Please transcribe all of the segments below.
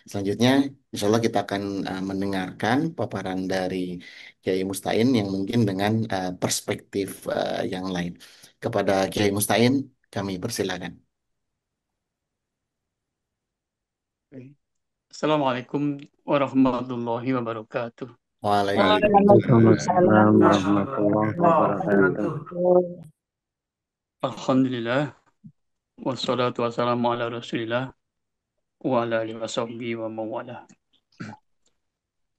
Selanjutnya, insya Allah kita akan mendengarkan paparan dari Kiai Mustain yang mungkin dengan perspektif yang lain. Kepada Kiai Mustain, kami persilakan. Oke. Assalamualaikum warahmatullahi wabarakatuh. Waalaikumsalam. Waalaikumsalam Waalaikumsalam warahmatullahi warahmatullahi wabarakatuh. wabarakatuh. Alhamdulillah, wassalatu wassalamu ala rasulillah, wa ala alihi wa sahbihi wa mawala.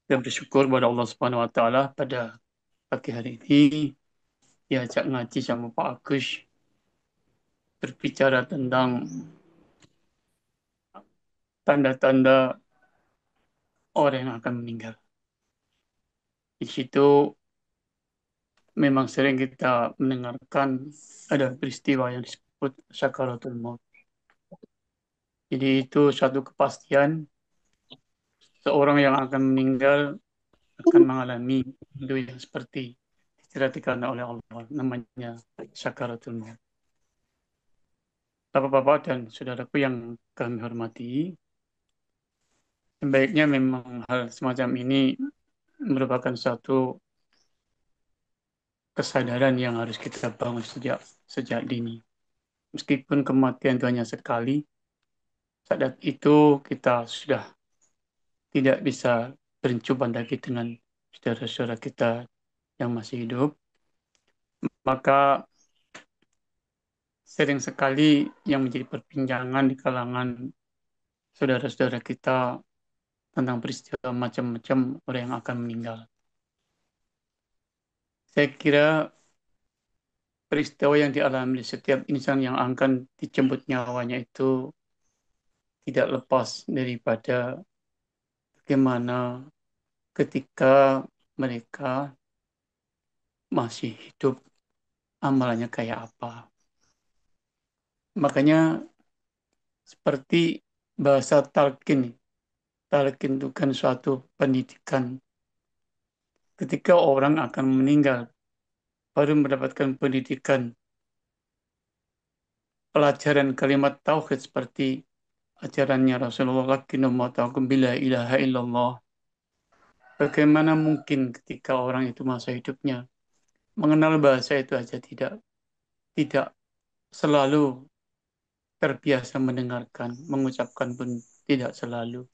Kita bersyukur kepada Allah Subhanahu wa Ta'ala pada pagi hari ini diajak ngaji sama Pak Agus berbicara tentang tanda-tanda orang yang akan meninggal. Di situ memang sering kita mendengarkan ada peristiwa yang disebut sakaratul maut. Jadi itu suatu kepastian seorang yang akan meninggal akan mengalami itu yang seperti diceritakan oleh Allah, namanya sakaratul maut. Bapak-bapak dan saudaraku yang kami hormati, sebaiknya memang hal semacam ini merupakan satu kesadaran yang harus kita bangun sejak sejak dini. Meskipun kematian itu hanya sekali, saat itu kita sudah tidak bisa berjumpa lagi dengan saudara-saudara kita yang masih hidup, maka sering sekali yang menjadi perbincangan di kalangan saudara-saudara kita tentang peristiwa macam-macam orang yang akan meninggal. Saya kira peristiwa yang dialami setiap insan yang akan dijemput nyawanya itu tidak lepas daripada bagaimana ketika mereka masih hidup amalannya kayak apa. Makanya seperti bahasa talqin, talqin itu kan suatu pendidikan. Ketika orang akan meninggal, baru mendapatkan pendidikan pelajaran kalimat tauhid seperti ajarannya Rasulullah lakinna matakum bila ilaha illallah. Bagaimana mungkin ketika orang itu masa hidupnya mengenal bahasa itu aja tidak selalu terbiasa mendengarkan, mengucapkan pun tidak selalu.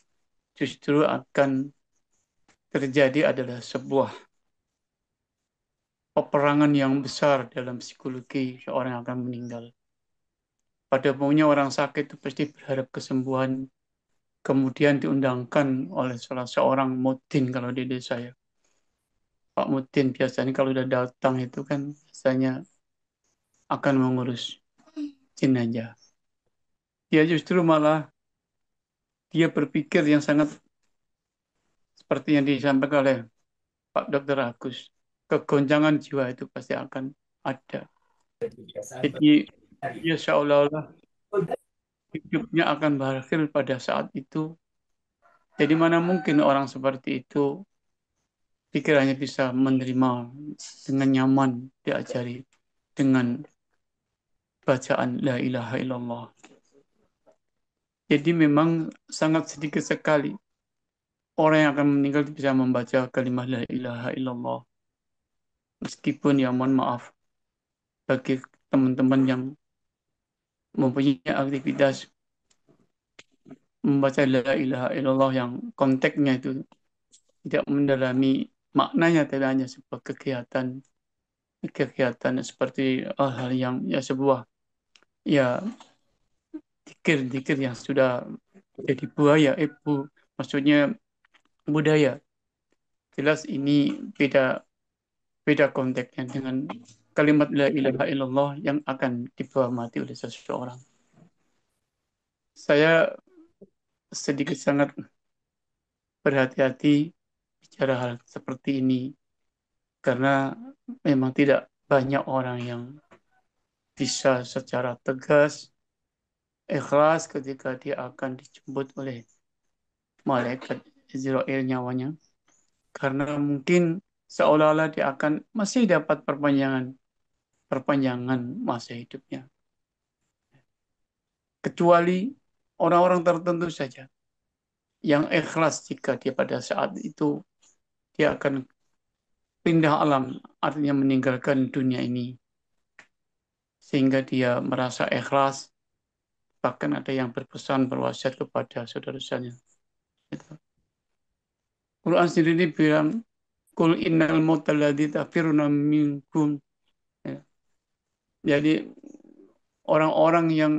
Justru akan terjadi adalah sebuah peperangan yang besar dalam psikologi seorang yang akan meninggal. Pada umumnya orang sakit itu pasti berharap kesembuhan, kemudian diundangkan oleh salah seorang mudin kalau di desa ya. Pak Mudin biasanya kalau udah datang itu kan biasanya akan mengurus jenazah. Dia justru malah dia berpikir yang sangat seperti yang disampaikan oleh Pak Dr. Agus. Kegoncangan jiwa itu pasti akan ada. Jadi dia seolah-olah hidupnya akan berakhir pada saat itu. Jadi mana mungkin orang seperti itu pikirannya bisa menerima dengan nyaman diajari dengan bacaan La ilaha illallah. Jadi memang sangat sedikit sekali orang yang akan meninggal bisa membaca kalimat La ilaha illallah. Meskipun ya mohon maaf bagi teman-teman yang mempunyai aktivitas membaca La ilaha illallah yang konteksnya itu tidak mendalami maknanya, tapi hanya sebuah kegiatan seperti hal-hal yang ya sebuah ya dikir-dikir yang sudah jadi buaya, maksudnya budaya. Jelas ini beda beda konteksnya dengan kalimat la ilaha illallah yang akan dibawa mati oleh seseorang. Saya sedikit sangat berhati-hati bicara hal seperti ini karena memang tidak banyak orang yang bisa secara tegas, ikhlas ketika dia akan dijemput oleh malaikat Israel nyawanya. Karena mungkin seolah-olah dia akan masih dapat perpanjangan masa hidupnya. Kecuali orang-orang tertentu saja. yang ikhlas jika dia pada saat itu dia akan pindah alam, artinya meninggalkan dunia ini, sehingga dia merasa ikhlas. Bahkan ada yang berpesan berwasiat kepada saudara-saudaranya. Gitu. Quran sendiri bilang, Kul innal mautal ladzi tafiruna minkum. Ya. Jadi orang-orang yang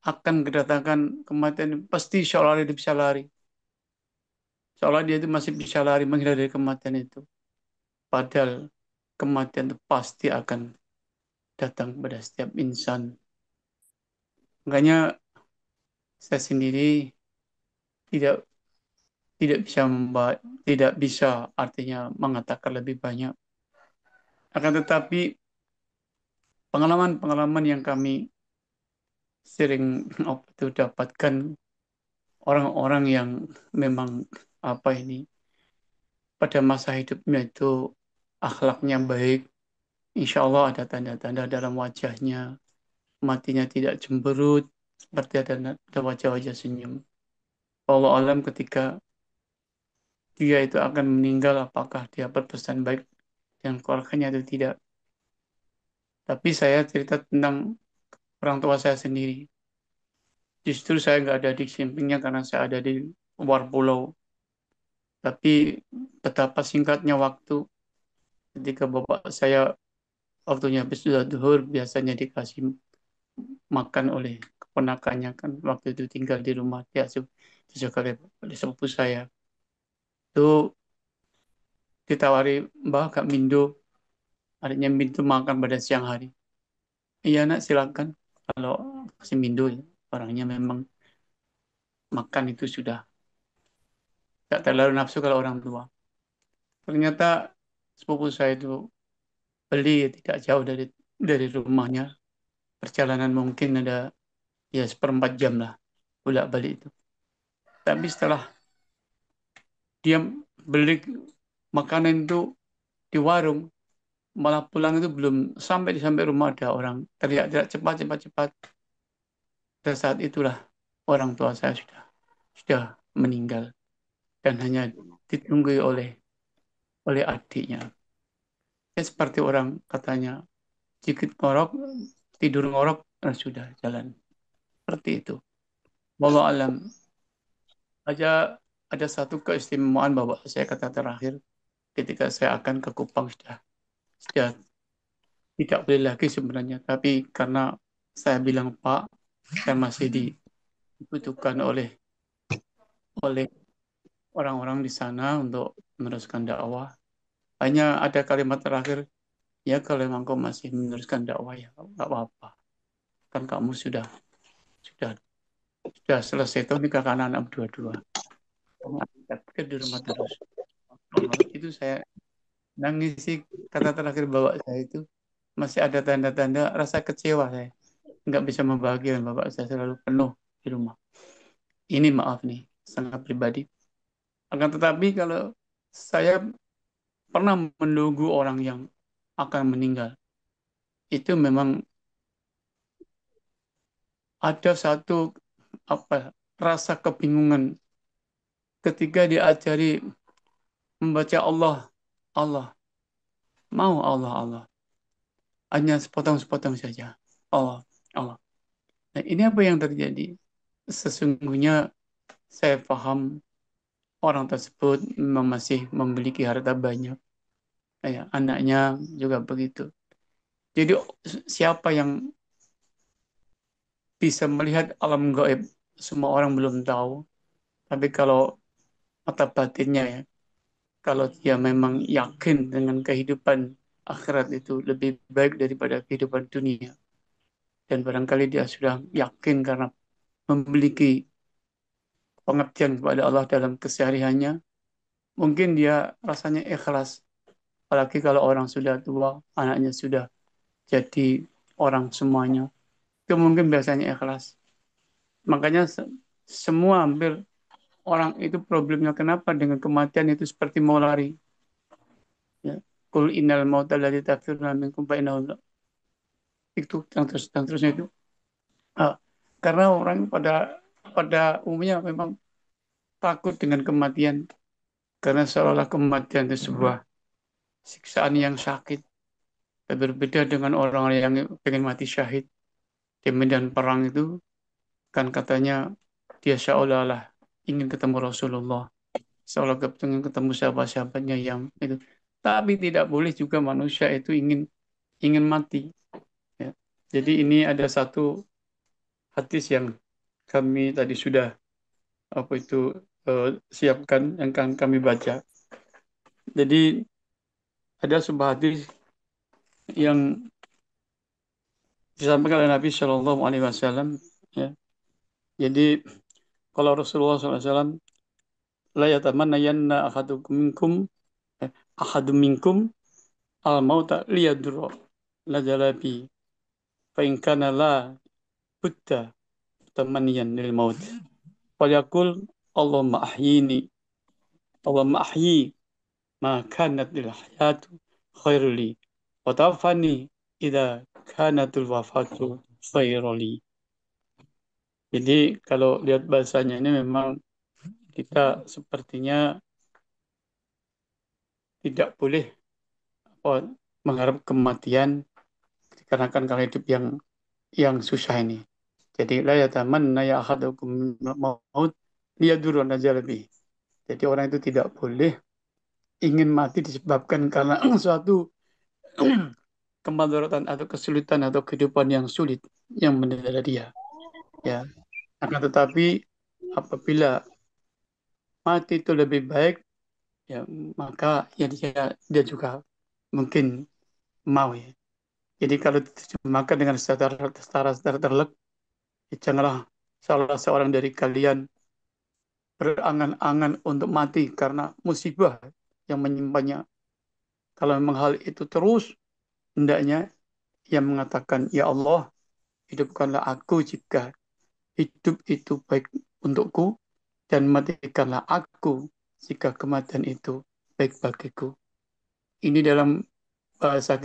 akan kedatangan kematian pasti seolah dia bisa lari. Seolah dia itu masih bisa lari menghindar dari kematian itu. Padahal kematian itu pasti akan datang pada setiap insan. Makanya saya sendiri tidak tidak bisa tidak bisa artinya mengatakan lebih banyak. Akan tetapi pengalaman-pengalaman yang kami sering apa itu dapatkan orang-orang yang memang apa ini pada masa hidupnya itu akhlaknya baik, insya Allah ada tanda-tanda dalam wajahnya, matinya tidak cemberut, seperti ada wajah-wajah senyum. Allah alam ketika dia itu akan meninggal, apakah dia berpesan baik dengan keluarganya atau tidak. Tapi saya cerita tentang orang tua saya sendiri. Justru saya nggak ada di sampingnya karena saya ada di luar pulau. Tapi betapa singkatnya waktu ketika bapak saya waktunya habis sudah duhur biasanya dikasih makan oleh keponakannya kan waktu itu tinggal di rumah diasuh diasuh oleh sepupu saya itu ditawari mbah Kak Mindo adanya Mindo makan pada siang hari iya nak silakan kalau si Mindo ya, orangnya memang makan itu sudah tak terlalu nafsu kalau orang tua ternyata sepupu saya itu beli tidak jauh dari rumahnya perjalanan mungkin ada ya seperempat jam lah bolak balik itu tapi setelah dia beli makanan itu di warung malah pulang itu belum sampai rumah ada orang teriak-teriak cepat cepat cepat pada saat itulah orang tua saya sudah meninggal dan hanya ditunggu oleh adiknya ya seperti orang katanya jikit ngorok tidur ngorok sudah jalan seperti itu wallahu alam aja ada satu keistimewaan bahwa saya kata terakhir ketika saya akan ke Kupang sudah tidak boleh lagi sebenarnya tapi karena saya bilang Pak saya masih dibutuhkan oleh orang-orang di sana untuk meneruskan dakwah hanya ada kalimat terakhir ya kalau memang kau masih meneruskan dakwah ya nggak apa-apa kan kamu sudah sudah selesai itu nikah anak dua-dua kamu aktif di rumah terus itu saya nangis sih kata terakhir bapak saya itu masih ada tanda-tanda rasa kecewa saya nggak bisa membahagiakan bapak saya selalu penuh di rumah ini maaf nih sangat pribadi akan tetapi kalau saya pernah menunggu orang yang akan meninggal itu memang ada satu apa rasa kebingungan ketika diajari membaca Allah Allah mau Allah Allah hanya sepotong-sepotong saja Allah Allah nah ini apa yang terjadi sesungguhnya saya paham orang tersebut memang masih memiliki harta banyak ya, anaknya juga begitu jadi siapa yang bisa melihat alam gaib semua orang belum tahu tapi kalau mata batinnya ya kalau dia memang yakin dengan kehidupan akhirat itu lebih baik daripada kehidupan dunia dan barangkali dia sudah yakin karena memiliki pengertian kepada Allah dalam kesehariannya mungkin dia rasanya ikhlas apalagi kalau orang sudah tua anaknya sudah jadi orang semuanya itu mungkin biasanya ikhlas makanya semua hampir orang itu problemnya kenapa dengan kematian itu seperti mau lari ya kul innal mauta alladzi tafirruna minkum fa innahu itu yang terusnya itu Ah, karena orang pada pada umumnya memang takut dengan kematian karena seolah kematian itu sebuah siksaan yang sakit. Berbeda dengan orang yang pengen mati syahid di medan perang itu kan katanya dia seolah-olah ingin ketemu Rasulullah, seolah ingin ketemu sahabat-sahabatnya yang itu. Tapi tidak boleh juga manusia itu ingin ingin mati. Ya. Jadi ini ada satu hadis yang kami tadi sudah apa itu siapkan yang kami baca. Jadi ada sebuah hadis yang disampaikan oleh Nabi Shallallahu Alaihi Wasallam. Ya. Jadi kalau Rasulullah SAW la yatamanna yanna ahadum minkum al mauta liyadurra la jalabi fa in kana la budda tamanniyan lil maut falyakul Allahumma ahyini Allahumma ahyi ma kanat lil hayatu khairul li wa tawaffani idza kanatul wafatu khairul li. Jadi kalau lihat bahasanya ini memang kita sepertinya tidak boleh oh, mengharap kematian dikarenakan kalau hidup yang susah ini. Jadi la yatamanna ya ahadukum maut liyadurun aja lebih. Jadi orang itu tidak boleh ingin mati disebabkan karena suatu kemadaratan atau kesulitan atau kehidupan yang sulit yang menimpa dia. Ya, akan tetapi apabila mati itu lebih baik, ya maka ya dia juga mungkin mau ya. Jadi kalau diterjemahkan dengan secara terlek, ya janganlah salah seorang dari kalian berangan-angan untuk mati karena musibah yang menyimpannya. Kalau memang hal itu terus, hendaknya ia mengatakan, Ya Allah, hidupkanlah aku jika hidup itu baik untukku, dan matikanlah aku jika kematian itu baik bagiku. Ini dalam bahasa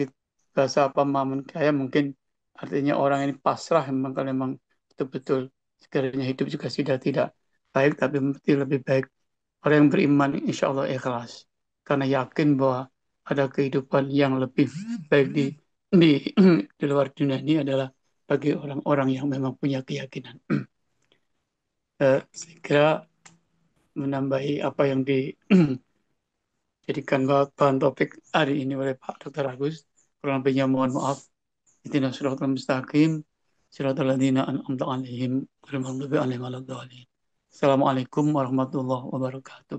bahasa pemahaman saya mungkin artinya orang ini pasrah memang kalau memang betul-betul sekiranya hidup juga sudah tidak baik, tapi mesti lebih baik. Orang yang beriman insya Allah ikhlas karena yakin bahwa ada kehidupan yang lebih baik di, di luar dunia ini adalah bagi orang-orang yang memang punya keyakinan. Saya kira menambahi apa yang dijadikan bahan topik hari ini oleh Pak Dr. Agus. Kurang lebihnya mohon maaf. Ihdina siratal mustaqim, siratal ladzina an'amta 'alaihim, ghairil maghdubi 'alaihim waladdallin. Assalamualaikum warahmatullahi wabarakatuh.